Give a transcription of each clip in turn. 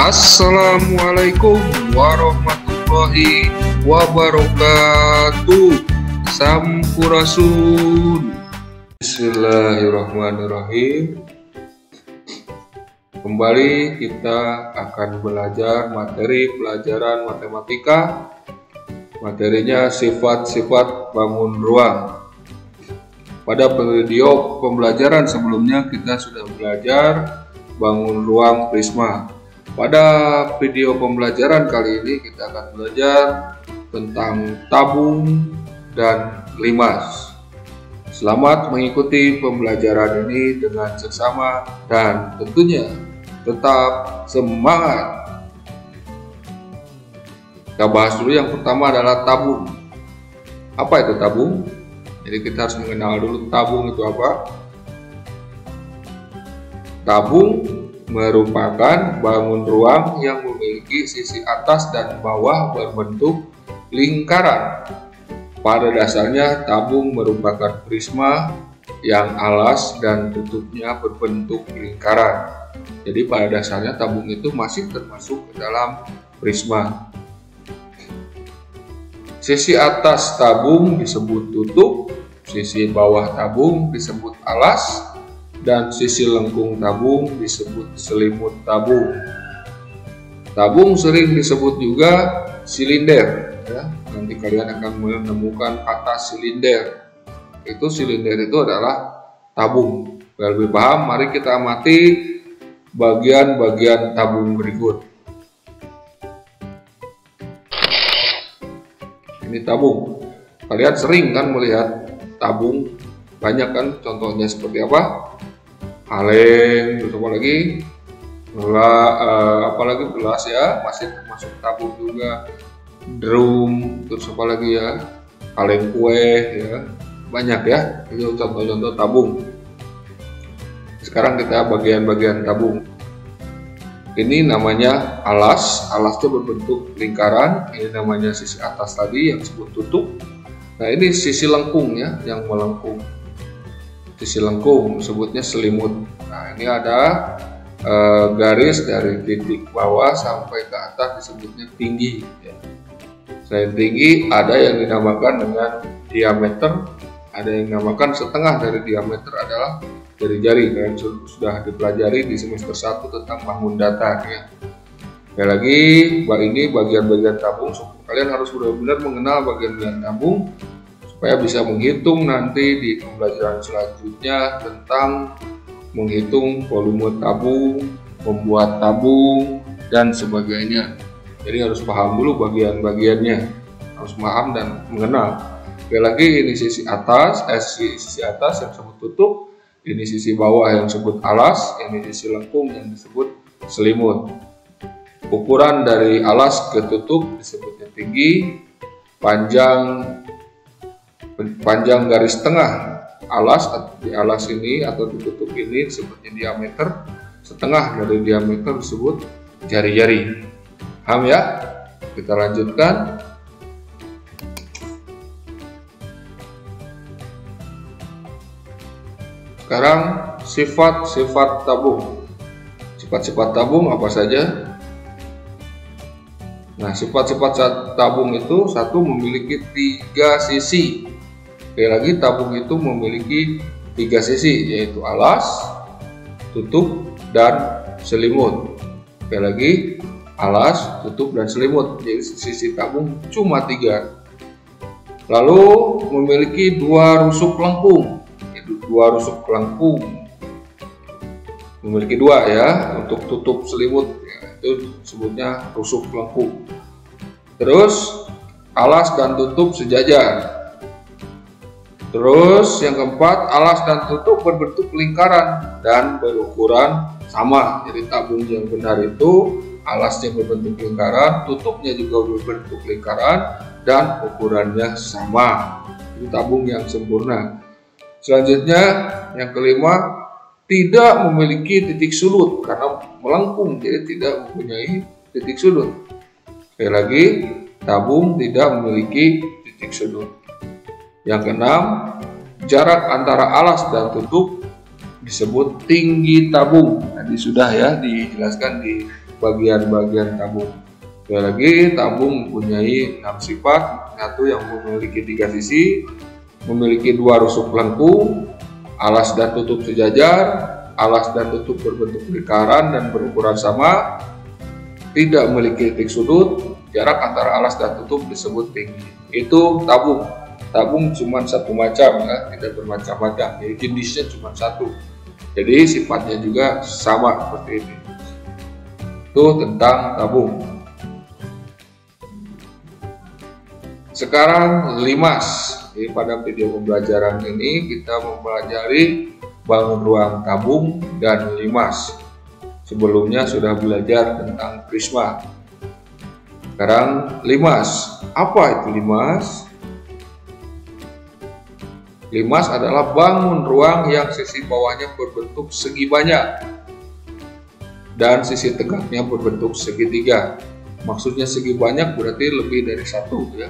Assalamualaikum warahmatullahi wabarakatuh. Sampurasun. Bismillahirrahmanirrahim. Kembali kita akan belajar materi pelajaran matematika. Materinya sifat-sifat bangun ruang. Pada video pembelajaran sebelumnya kita sudah belajar bangun ruang prisma. Pada video pembelajaran kali ini kita akan belajar tentang tabung dan limas. Selamat mengikuti pembelajaran ini dengan seksama dan tentunya tetap semangat. Kita bahas dulu yang pertama adalah tabung. Apa itu tabung? Jadi kita harus mengenal dulu tabung itu apa. Tabung merupakan bangun ruang yang memiliki sisi atas dan bawah berbentuk lingkaran. Pada dasarnya tabung merupakan prisma yang alas dan tutupnya berbentuk lingkaran. Jadi pada dasarnya tabung itu masih termasuk ke dalam prisma. Sisi atas tabung disebut tutup, sisi bawah tabung disebut alas, dan sisi lengkung tabung disebut selimut tabung. Tabung sering disebut juga silinder, ya. Nanti kalian akan menemukan kata silinder. Silinder itu adalah tabung. Biar lebih paham, mari kita amati bagian-bagian tabung berikut. Ini tabung. Kalian sering kan melihat tabung, banyak kan contohnya seperti apa? Kaleng, terus apa lagi? Apalagi gelas ya, masih termasuk tabung juga. Drum, terus apa lagi ya? Kaleng kue ya. Banyak ya, itu contoh-contoh tabung. Sekarang kita bagian-bagian tabung. Ini namanya alas, alasnya berbentuk lingkaran. Ini namanya sisi atas tadi yang disebut tutup. Nah ini sisi lengkung ya, yang melengkung. Sisi lengkung sebutnya selimut. Nah ini ada garis dari titik bawah sampai ke atas disebutnya tinggi. Ya. Selain tinggi ada yang dinamakan dengan diameter, ada yang dinamakan setengah dari diameter adalah jari-jari. Kalian sudah dipelajari di semester 1 tentang bangun datar ya. Sekali lagi, ini bagian-bagian tabung. Kalian harus benar-benar mengenal bagian-bagian tabung supaya bisa menghitung nanti di pembelajaran selanjutnya tentang menghitung volume tabung, membuat tabung, dan sebagainya. Jadi harus paham dulu bagian-bagiannya, harus paham dan mengenal. Sekali lagi, ini sisi atas yang disebut tutup, ini sisi bawah yang disebut alas, ini sisi lengkung yang disebut selimut. Ukuran dari alas ke tutup disebutnya tinggi, panjang garis tengah alas di alas ini atau di tutup ini disebutnya diameter, setengah dari diameter disebut jari-jari. Paham ya? Kita lanjutkan. Sekarang sifat-sifat tabung. Sifat-sifat tabung apa saja? Nah, sifat-sifat tabung itu satu memiliki 3 sisi. Sekali lagi, tabung itu memiliki 3 sisi, yaitu alas, tutup, dan selimut. Sekali lagi, alas, tutup, dan selimut. Jadi sisi tabung cuma 3. Lalu memiliki 2 rusuk lengkung. 2 rusuk lengkung memiliki 2 ya untuk tutup selimut ya, itu disebutnya rusuk lengkung. Terus alas dan tutup sejajar. Terus yang keempat, alas dan tutup berbentuk lingkaran dan berukuran sama. Jadi tabung yang benar itu alasnya berbentuk lingkaran, tutupnya juga berbentuk lingkaran, dan ukurannya sama. Itu tabung yang sempurna. Selanjutnya yang kelima, tidak memiliki titik sudut karena melengkung, jadi tidak mempunyai titik sudut. Sekali lagi, tabung tidak memiliki titik sudut. Yang keenam, jarak antara alas dan tutup disebut tinggi tabung. Tadi sudah ya dijelaskan di bagian-bagian tabung. Sekali lagi, tabung mempunyai 6 sifat. Satu, yang memiliki 3 sisi, memiliki 2 rusuk lengkung, alas dan tutup sejajar, alas dan tutup berbentuk lingkaran dan berukuran sama, tidak memiliki titik sudut, jarak antara alas dan tutup disebut tinggi. Itu tabung. Tabung cuma satu macam ya, tidak bermacam-macam. Jadi jenisnya cuma satu. Jadi sifatnya juga sama seperti ini. Itu tentang tabung. Sekarang limas. Jadi pada video pembelajaran ini kita mempelajari bangun ruang tabung dan limas. Sebelumnya sudah belajar tentang prisma. Sekarang limas. Apa itu limas? Limas adalah bangun ruang yang sisi bawahnya berbentuk segi banyak dan sisi tegaknya berbentuk segitiga. Maksudnya segi banyak berarti lebih dari satu ya.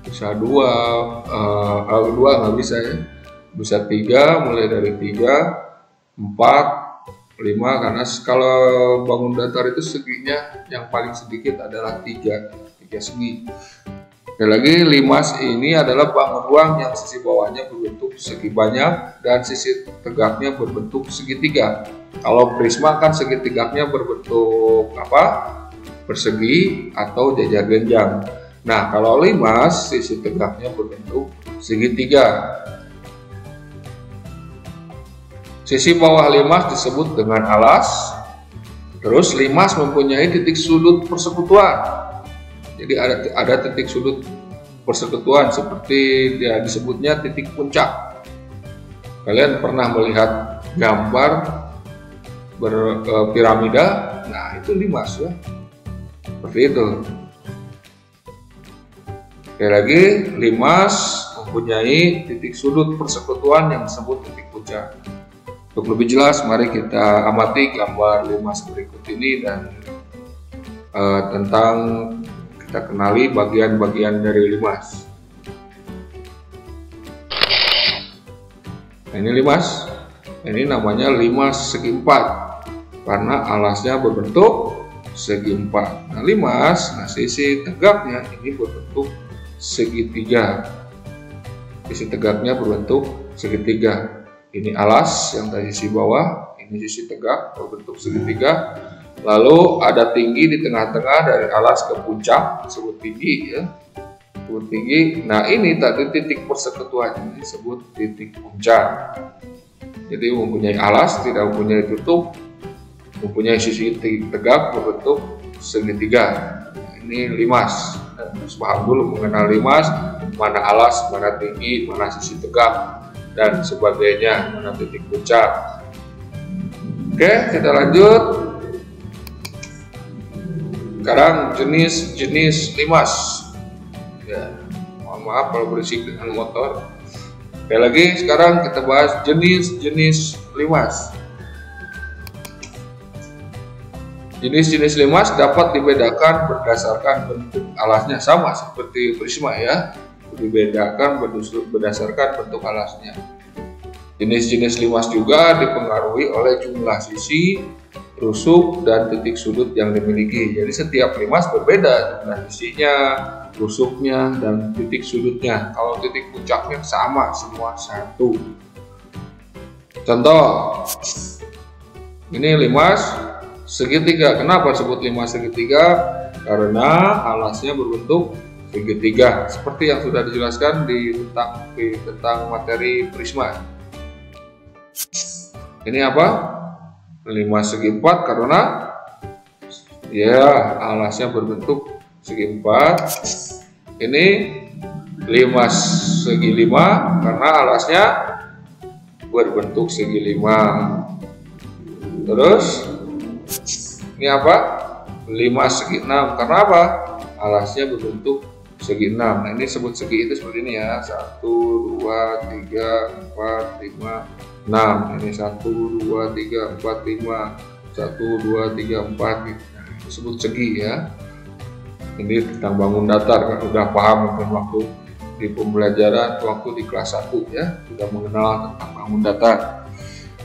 Bisa dua nggak bisa ya. Bisa 3, mulai dari 3, 4, 5, karena kalau bangun datar itu seginya yang paling sedikit adalah 3 segi. Sekali lagi, limas ini adalah bangun ruang yang sisi bawahnya berbentuk segi banyak dan sisi tegaknya berbentuk segitiga. Kalau prisma kan segitiganya berbentuk apa? Persegi atau jajar genjang. Nah, kalau limas sisi tegaknya berbentuk segitiga. Sisi bawah limas disebut dengan alas. Terus limas mempunyai titik sudut persekutuan. Jadi ada titik sudut persekutuan seperti dia disebutnya titik puncak. Kalian pernah melihat gambar berpiramida? Nah, itu limas ya. Seperti itu. Sekali lagi, limas mempunyai titik sudut persekutuan yang disebut titik puncak. Untuk lebih jelas, mari kita amati gambar limas berikut ini dan tentang kita kenali bagian-bagian dari limas. Nah, ini limas. Ini namanya limas segi 4 karena alasnya berbentuk segi 4. Nah, limas, sisi tegaknya ini berbentuk segitiga. Sisi tegaknya berbentuk segitiga. Ini alas yang dari sisi bawah, ini sisi tegak berbentuk segitiga. Lalu ada tinggi di tengah-tengah dari alas ke puncak, disebut tinggi ya. Disebut tinggi. Nah, ini tadi titik persekutuan ini disebut titik puncak. Jadi mempunyai alas, tidak mempunyai tutup, mempunyai sisi tegak berbentuk segitiga. Nah, ini limas. Harus paham dulu mengenal limas, mana alas, mana tinggi, mana sisi tegak dan sebagainya, mana titik puncak. Oke, kita lanjut. Sekarang jenis-jenis limas. Ya, mohon maaf kalau berisik dengan motor. Sekali lagi, sekarang kita bahas jenis-jenis limas. Jenis-jenis limas dapat dibedakan berdasarkan bentuk alasnya, sama seperti prisma ya. Dibedakan berdasarkan bentuk alasnya. Jenis-jenis limas juga dipengaruhi oleh jumlah sisi, rusuk, dan titik sudut yang dimiliki. Jadi setiap limas berbeda jumlah sisinya, rusuknya, dan titik sudutnya. Kalau titik puncaknya sama semua satu. Contoh, ini limas segitiga. Kenapa disebut limas segitiga? Karena alasnya berbentuk segitiga, seperti yang sudah dijelaskan tentang materi prisma. Ini apa? Limas segi 4 karena ya alasnya berbentuk segi 4. Ini limas segi 5 karena alasnya berbentuk segi 5. Terus ini apa? Limas segi 6 karena apa? Alasnya berbentuk segi 6. Nah, ini sebut segi itu seperti ini ya. 1, 2, 3, 4, 5, 6. Ini 1, 2, 3, 4, 5. 1, 2, 3, 4. Nah, itu sebut segi ya. Ini tentang bangun datar, kan udah paham mungkin waktu di pembelajaran waktu di kelas 1 ya, sudah mengenal tentang bangun datar.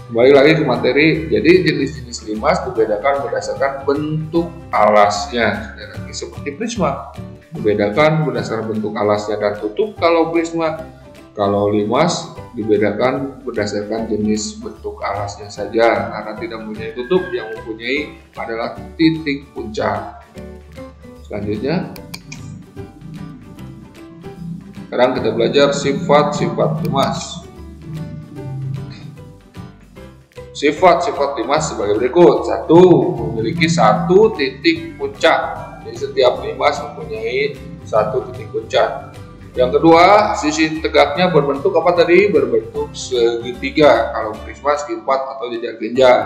Kembali lagi ke materi. Jadi jenis-jenis jenis limas dibedakan berdasarkan bentuk alasnya. Seperti prisma, dibedakan berdasarkan bentuk alasnya dan tutup kalau prisma. Kalau limas dibedakan berdasarkan jenis bentuk alasnya saja, karena tidak mempunyai tutup, yang mempunyai adalah titik puncak. Selanjutnya, sekarang kita belajar sifat-sifat limas. Sifat-sifat limas sebagai berikut. 1. Memiliki satu titik puncak. Jadi setiap limas mempunyai satu titik puncak. Yang kedua, sisi tegaknya berbentuk apa tadi? Berbentuk segitiga. Kalau prisma segi 4 atau jejak genjang.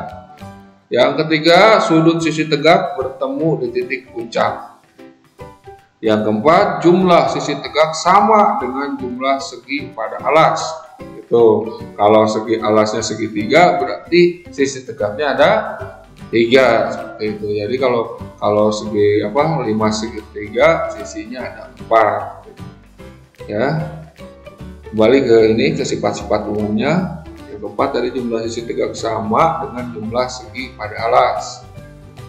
Yang ketiga, sudut sisi tegak bertemu di titik puncak. Yang keempat, jumlah sisi tegak sama dengan jumlah segi pada alas. Itu kalau segi alasnya segitiga, berarti sisi tegaknya ada 3 seperti itu. Jadi kalau segi limas segitiga, sisinya ada 4. Ya, kembali ke sifat-sifat umumnya. Yang keempat dari jumlah sisi tegak sama dengan jumlah segi pada alas.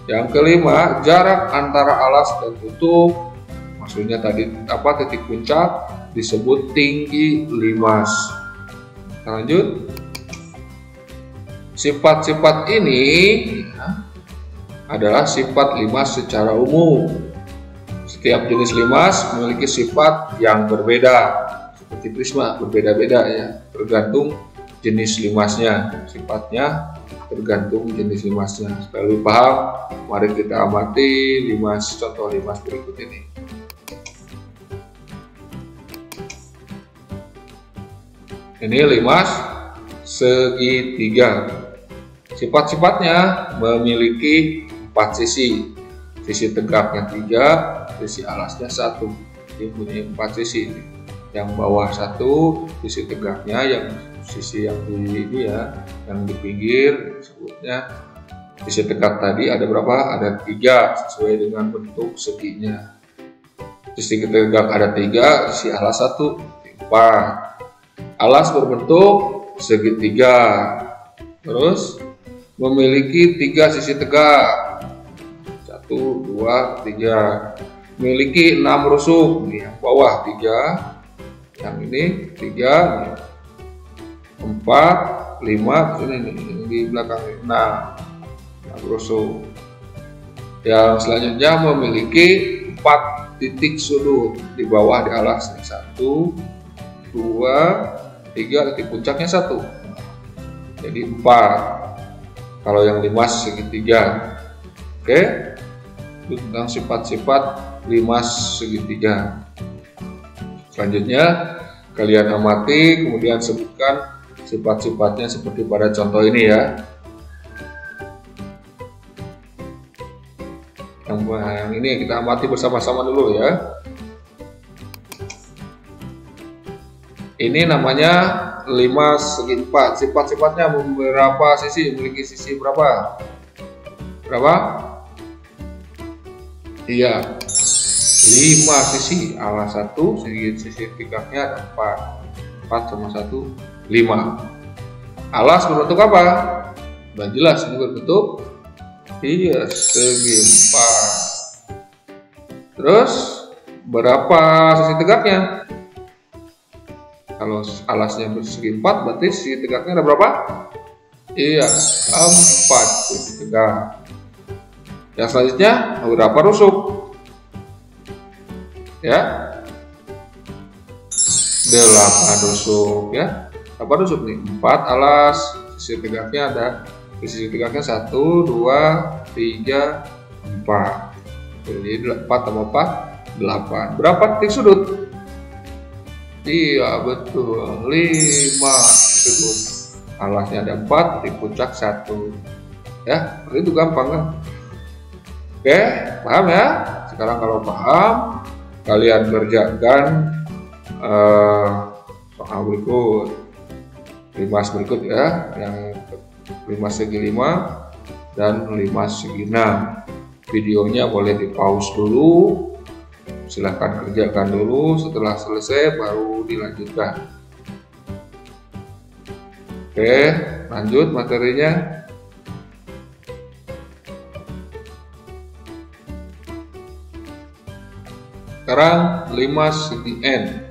Yang kelima, jarak antara alas dan tutup, maksudnya tadi titik puncak, disebut tinggi limas. Lanjut, sifat-sifat ini adalah sifat limas secara umum. Setiap jenis limas memiliki sifat yang berbeda, seperti prisma berbeda-beda ya, tergantung jenis limasnya. Sifatnya tergantung jenis limasnya. Supaya lebih paham, mari kita amati contoh limas berikut ini. Ini limas segitiga. Sifat-sifatnya memiliki 4 sisi. Sisi tegaknya 3, sisi alasnya 1. Ini punya 4 sisi. Yang bawah 1, sisi tegaknya, yang sisi yang di pinggir disebutnya sisi tegak tadi ada berapa? Ada 3 sesuai dengan bentuk seginya. Sisi tegak ada 3, sisi alas 1, 4. Alas berbentuk segitiga. Terus memiliki 3 sisi tegak. 1, 2, 3. Memiliki 6 rusuk. Nih, yang bawah 3, yang ini 3, 4, 5, ini di belakang 6 rusuk. Yang selanjutnya memiliki 4 titik sudut di bawah di alas. 1, 2, 3, titik puncaknya 1. Jadi 4. Kalau yang limas segitiga. Oke. Itu tentang sifat-sifat limas segitiga. Selanjutnya kalian amati, kemudian sebutkan sifat-sifatnya seperti pada contoh ini ya. Yang ini kita amati bersama-sama dulu ya. Ini namanya limas segi 4. Sifat-sifatnya beberapa sisi, memiliki sisi berapa? Berapa? Iya, 5 sisi. Alas 1, sisi tegaknya ada 4. 4 sama 1, 5. Alas berbentuk apa? Sudah jelas, ini berbentuk segi 4. Terus berapa sisi tegaknya? Kalau alasnya bersegi 4, berarti sisi tegaknya ada berapa? Iya, 4 sisi tegak. Yang selanjutnya berapa rusuk? Ya, 8 rusuk ya. Berapa rusuk nih? 4 alas. Sisi tegaknya 1, 2, 3, 4. Jadi 4 tambah 4, 8. Berapa titik sudut? Iya betul, 5 sudut. Alasnya ada 4, titik puncak 1. Ya, itu gampang kan? Oke, paham ya? Sekarang kalau paham, kalian kerjakan soal berikut, limas berikut ya, yang limas segi 5 dan limas segi 6. Videonya boleh di pause dulu, silahkan kerjakan dulu, setelah selesai baru dilanjutkan. Oke, lanjut materinya. Sekarang 5 segi N.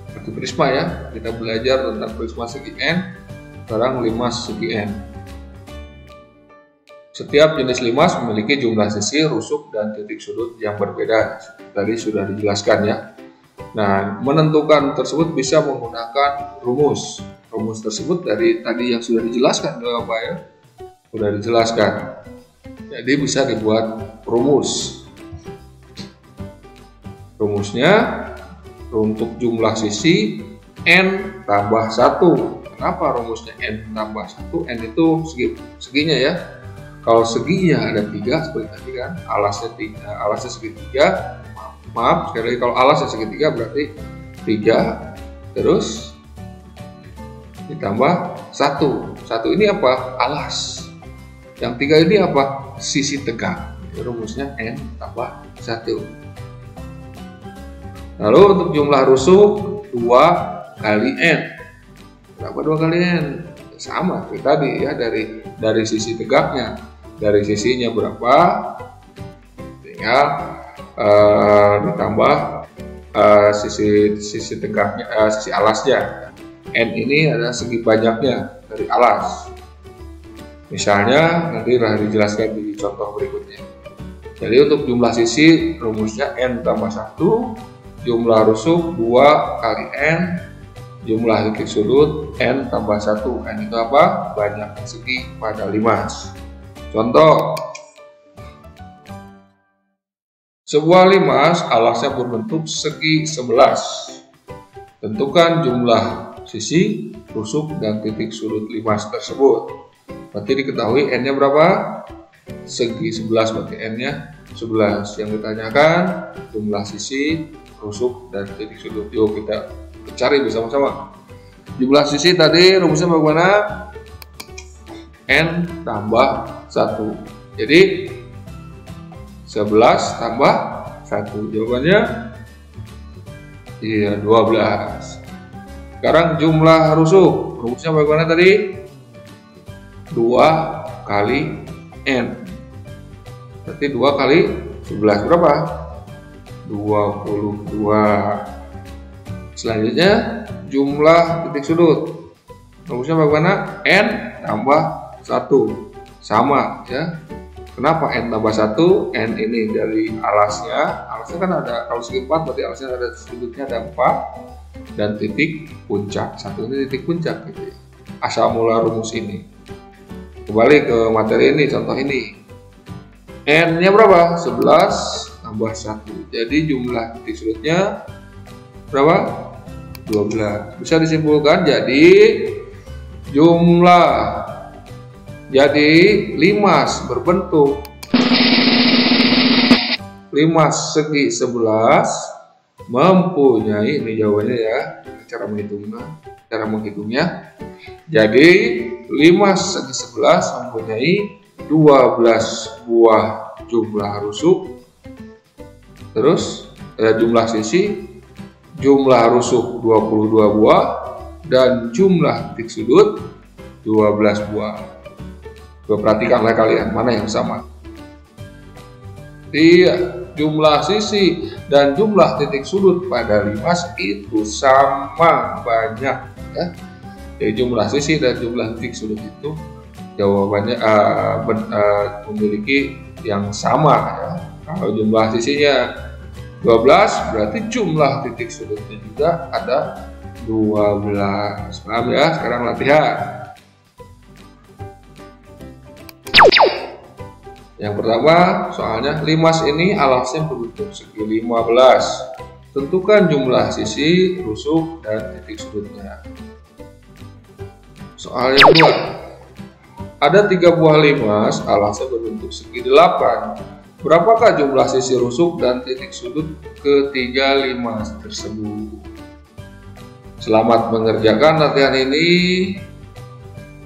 Seperti prisma ya. Kita belajar tentang prisma segi N. Sekarang 5 segi N. Setiap jenis limas memiliki jumlah sisi, rusuk, dan titik sudut yang berbeda. Tadi sudah dijelaskan ya. Nah, menentukan tersebut bisa menggunakan rumus. Rumus tersebut dari tadi yang sudah dijelaskan Bapak ya. Sudah dijelaskan. Jadi bisa dibuat rumus. Rumusnya untuk jumlah sisi N tambah 1. Kenapa rumusnya N tambah 1? N itu seginya ya. Kalau seginya ada 3 seperti tadi kan, alasnya 3, alasnya segitiga. Maaf, sekali lagi kalau alasnya segitiga berarti 3 terus ditambah 1. 1 ini apa? Alas. Yang 3 ini apa? Sisi tegak. Rumusnya N tambah 1. Lalu untuk jumlah rusuk 2 kali N. Berapa 2 kali N? Sama seperti tadi ya, dari sisi tegaknya. Dari sisinya berapa? Tinggal ditambah sisi tegaknya, sisi alasnya. N ini adalah segi banyaknya dari alas. Misalnya nanti telah dijelaskan di contoh berikutnya. Jadi untuk jumlah sisi rumusnya N tambah 1, jumlah rusuk 2 kali N, jumlah titik sudut N tambah 1. N itu apa? Banyaknya segi pada limas. Contoh, sebuah limas alasnya berbentuk segi 11. Tentukan jumlah sisi, rusuk, dan titik sudut limas tersebut. Berarti diketahui N-nya berapa? Segi 11, berarti N-nya 11. Yang ditanyakan jumlah sisi, rusuk, dan titik sudut. Yuk kita cari bersama-sama. Jumlah sisi tadi rumusnya bagaimana? N tambah 1. Jadi 11 tambah 1. Jawabannya iya 12. Sekarang jumlah rusuk. Rumusnya bagaimana tadi? 2 kali N. Berarti 2 kali 11 berapa? 22. Selanjutnya jumlah titik sudut. Rumusnya bagaimana? N tambah 1. Sama ya. Kenapa N tambah 1? N ini dari alasnya. Alasnya kan ada, kalau segi 4 berarti alasnya ada, sudutnya ada 4. Dan titik puncak. 1 ini titik puncak gitu ya. Asal mula rumus ini. Kembali ke materi ini, contoh ini. N-nya berapa? 11 tambah 1. Jadi jumlah titik sudutnya berapa? 12. Bisa disimpulkan jadi limas berbentuk limas segi 11 mempunyai, ini jawabannya ya, cara menghitungnya. Jadi limas segi 11 mempunyai 12 buah jumlah rusuk. Terus jumlah sisi, jumlah rusuk 22 buah, dan jumlah titik sudut 12 buah. Coba perhatikanlah kalian mana yang sama. Iya, jumlah sisi dan jumlah titik sudut pada limas itu sama banyak ya. Jadi jumlah sisi dan jumlah titik sudut itu jawabannya memiliki yang sama ya. Kalau jumlah sisinya 12 berarti jumlah titik sudutnya juga ada 12. Paham ya? Sekarang latihan. Yang pertama, soalnya limas ini alasnya berbentuk segi 15. Tentukan jumlah sisi, rusuk, dan titik sudutnya. Soal yang kedua, ada 3 buah limas alasnya berbentuk segi 8. Berapakah jumlah sisi, rusuk, dan titik sudut ketiga limas tersebut? Selamat mengerjakan latihan ini.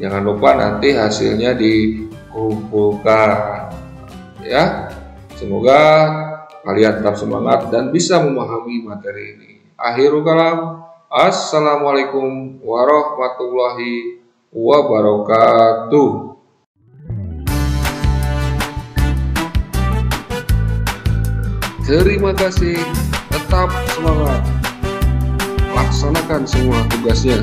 Jangan lupa nanti hasilnya dikumpulkan. Ya, semoga kalian tetap semangat dan bisa memahami materi ini. Akhirul kalam, assalamualaikum warahmatullahi wabarakatuh. Terima kasih tetap semangat, laksanakan semua tugasnya.